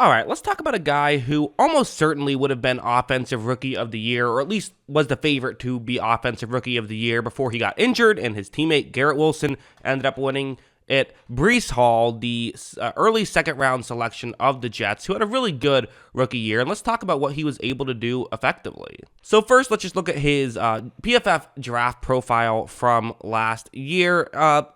All right, let's talk about a guy who almost certainly would have been Offensive Rookie of the Year, or at least was the favorite to be Offensive Rookie of the Year before he got injured, and his teammate Garrett Wilson ended up winning it. Breece Hall, the early second-round selection of the Jets, who had a really good rookie year. And let's talk about what he was able to do effectively. So first, let's just look at his PFF draft profile from last year, or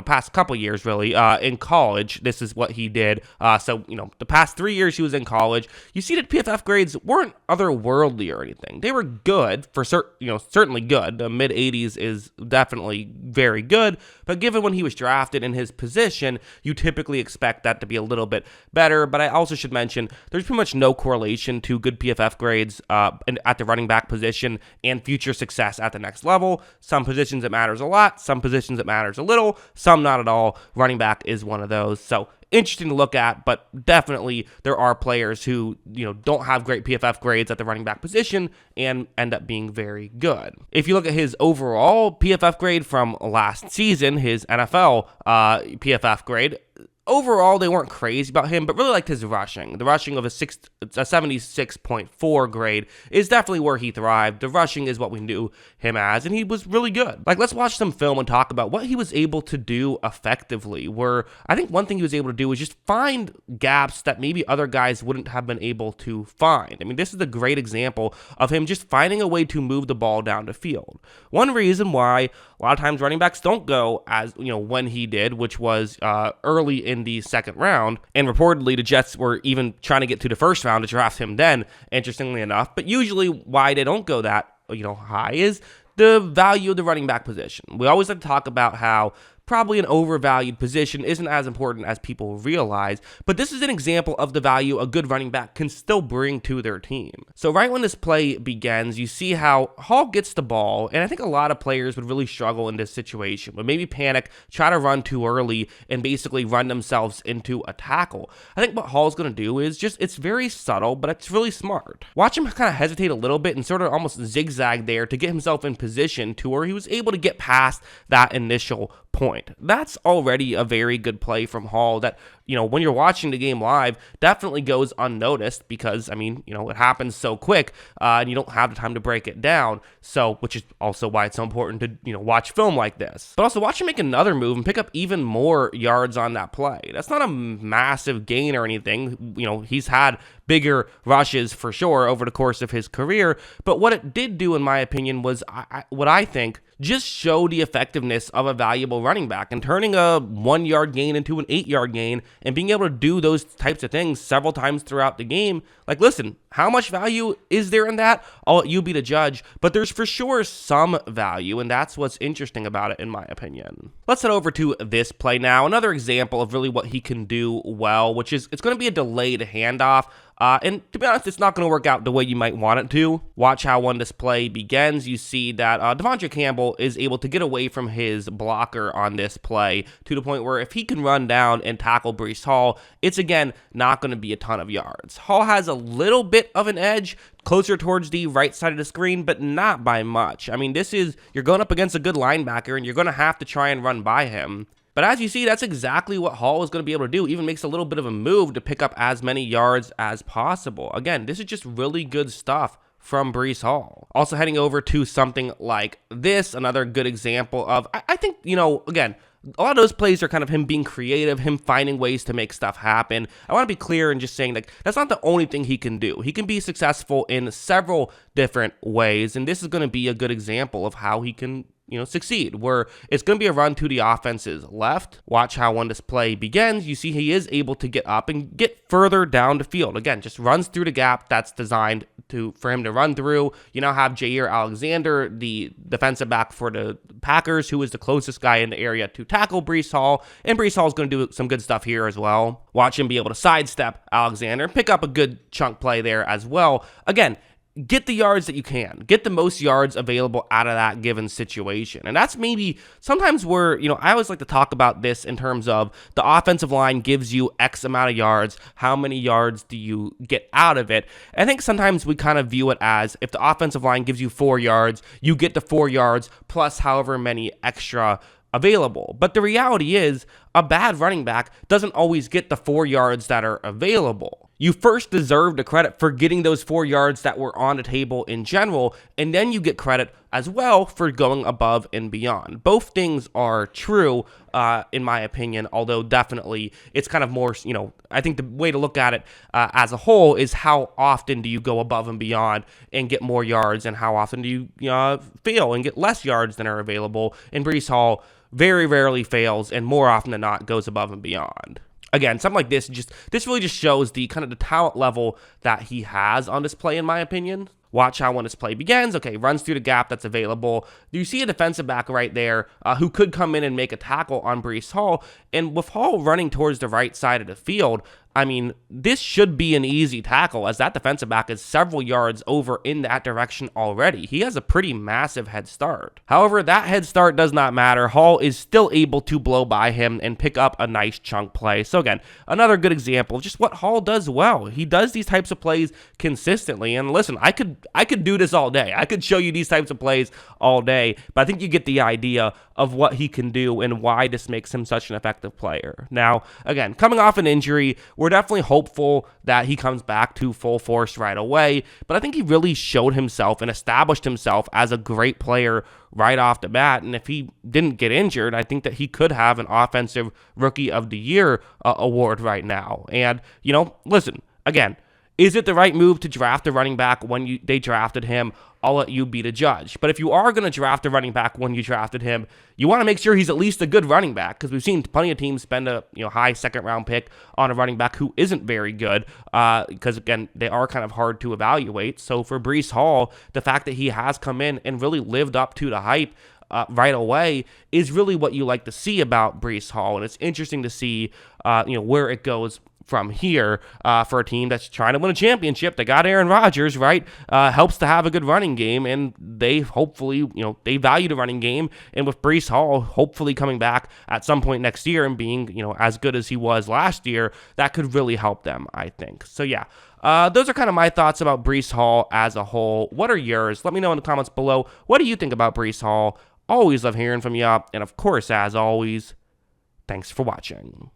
past couple years really, in college. This is what he did. So the past 3 years he was in college. You see that PFF grades weren't otherworldly or anything. They were good for certainly good. The mid 80s is definitely very good, but given when he was drafted in his position, you typically expect that to be a little bit better. But I also should mention there's pretty much no correlation to good PFF grades at the running back position and future success at the next level. Some positions it matters a lot, some positions it matters a little, some not at all. Running back is one of those. So interesting to look at, but definitely there are players who don't have great PFF grades at the running back position and end up being very good. If you look at his overall PFF grade from last season, his NFL PFF grade, overall, they weren't crazy about him, but really liked his rushing. The rushing of a 76.4 grade is definitely where he thrived. The rushing is what we knew him as, and he was really good. Let's watch some film and talk about what he was able to do effectively, where I think one thing he was able to do was just find gaps that maybe other guys wouldn't have been able to find. I mean, this is a great example of him just finding a way to move the ball down the field. One reason why a lot of times running backs don't go as, when he did, which was early in the second round, and reportedly the Jets were even trying to get to the first round to draft him then, interestingly enough. But usually why they don't go that high is the value of the running back position. We always like to talk about how probably an overvalued position isn't as important as people realize, but this is an example of the value a good running back can still bring to their team. So right when this play begins, you see how Hall gets the ball, and I think a lot of players would really struggle in this situation, would maybe panic, try to run too early, and basically run themselves into a tackle. I think what Hall's going to do is it's very subtle, but it's really smart. Watch him kind of hesitate a little bit and sort of almost zigzag there to get himself in position to where he was able to get past that initial point. That's already a very good play from Hall that, when you're watching the game live, definitely goes unnoticed because, it happens so quick and you don't have the time to break it down. So, which is also why it's so important to, watch film like this. But also watch him make another move and pick up even more yards on that play. That's not a massive gain or anything. He's had bigger rushes for sure over the course of his career. But what it did do, in my opinion, was what I think just show the effectiveness of a valuable running back and turning a 1 yard gain into an 8 yard gain and being able to do those types of things several times throughout the game. Listen, how much value is there in that? I'll let you be the judge, but there's for sure some value, and that's what's interesting about it, in my opinion. Let's head over to this play now. Another example of really what he can do well, which is it's going to be a delayed handoff. And to be honest, it's not going to work out the way you might want it to. Watch how when this play begins, you see that Devondre Campbell is able to get away from his blocker on this play to the point where if he can run down and tackle Breece Hall, it's again not going to be a ton of yards. Hall has a little bit of an edge closer towards the right side of the screen, but not by much. You're going up against a good linebacker and you're going to have to try and run by him. But as you see, that's exactly what Hall is going to be able to do. Even makes a little bit of a move to pick up as many yards as possible. Again, this is just really good stuff from Breece Hall. Also heading over to something like this, another good example of, I think, again, a lot of those plays are kind of him being creative, him finding ways to make stuff happen. I want to be clear in just saying that's not the only thing he can do. He can be successful in several different ways, and this is going to be a good example of how he can succeed, where it's going to be a run to the offense's left. Watch how when this play begins, you see he is able to get up and get further down the field. Again, just runs through the gap that's designed for him to run through. You now have Jair Alexander, the defensive back for the Packers, who is the closest guy in the area to tackle Breece Hall, and Breece Hall is going to do some good stuff here as well. Watch him be able to sidestep Alexander, pick up a good chunk play there as well. Again, get the yards that you can. Get the most yards available out of that given situation. And that's maybe sometimes where, I always like to talk about this in terms of the offensive line gives you X amount of yards. How many yards do you get out of it? And I think sometimes we kind of view it as if the offensive line gives you 4 yards, you get the 4 yards plus however many extra available. But the reality is a bad running back doesn't always get the 4 yards that are available. You first deserve the credit for getting those 4 yards that were on the table in general, and then you get credit as well for going above and beyond. Both things are true, in my opinion, although definitely it's kind of more, I think the way to look at it as a whole is how often do you go above and beyond and get more yards, and how often do you fail and get less yards than are available. And Breece Hall very rarely fails, and more often than not goes above and beyond. Again, something like this really just shows the kind of the talent level that he has on display, in my opinion. Watch how when his play begins, okay, runs through the gap that's available. You see a defensive back right there who could come in and make a tackle on Breece Hall. And with Hall running towards the right side of the field, I mean, this should be an easy tackle, as that defensive back is several yards over in that direction already. He has a pretty massive head start. However, that head start does not matter. Hall is still able to blow by him and pick up a nice chunk play. So again, another good example of just what Hall does well. He does these types of plays consistently. And listen, I could do this all day. I could show you these types of plays all day, but I think you get the idea of what he can do and why this makes him such an effective player. Now, again, coming off an injury, we're definitely hopeful that he comes back to full force right away, but I think he really showed himself and established himself as a great player right off the bat. And if he didn't get injured, I think that he could have an Offensive Rookie of the Year award right now. And, listen, again, is it the right move to draft a running back when they drafted him? I'll let you be the judge. But if you are going to draft a running back when you drafted him, you want to make sure he's at least a good running back, because we've seen plenty of teams spend a high second-round pick on a running back who isn't very good, because, again, they are kind of hard to evaluate. So for Breece Hall, the fact that he has come in and really lived up to the hype right away is really what you like to see about Breece Hall. And it's interesting to see where it goes from here for a team that's trying to win a championship. They got Aaron Rodgers, right? Helps to have a good running game, and they hopefully, they value the running game. And with Breece Hall hopefully coming back at some point next year and being, as good as he was last year, that could really help them, I think. So yeah, those are kind of my thoughts about Breece Hall as a whole. What are yours? Let me know in the comments below. What do you think about Breece Hall? Always love hearing from you. And of course, as always, thanks for watching.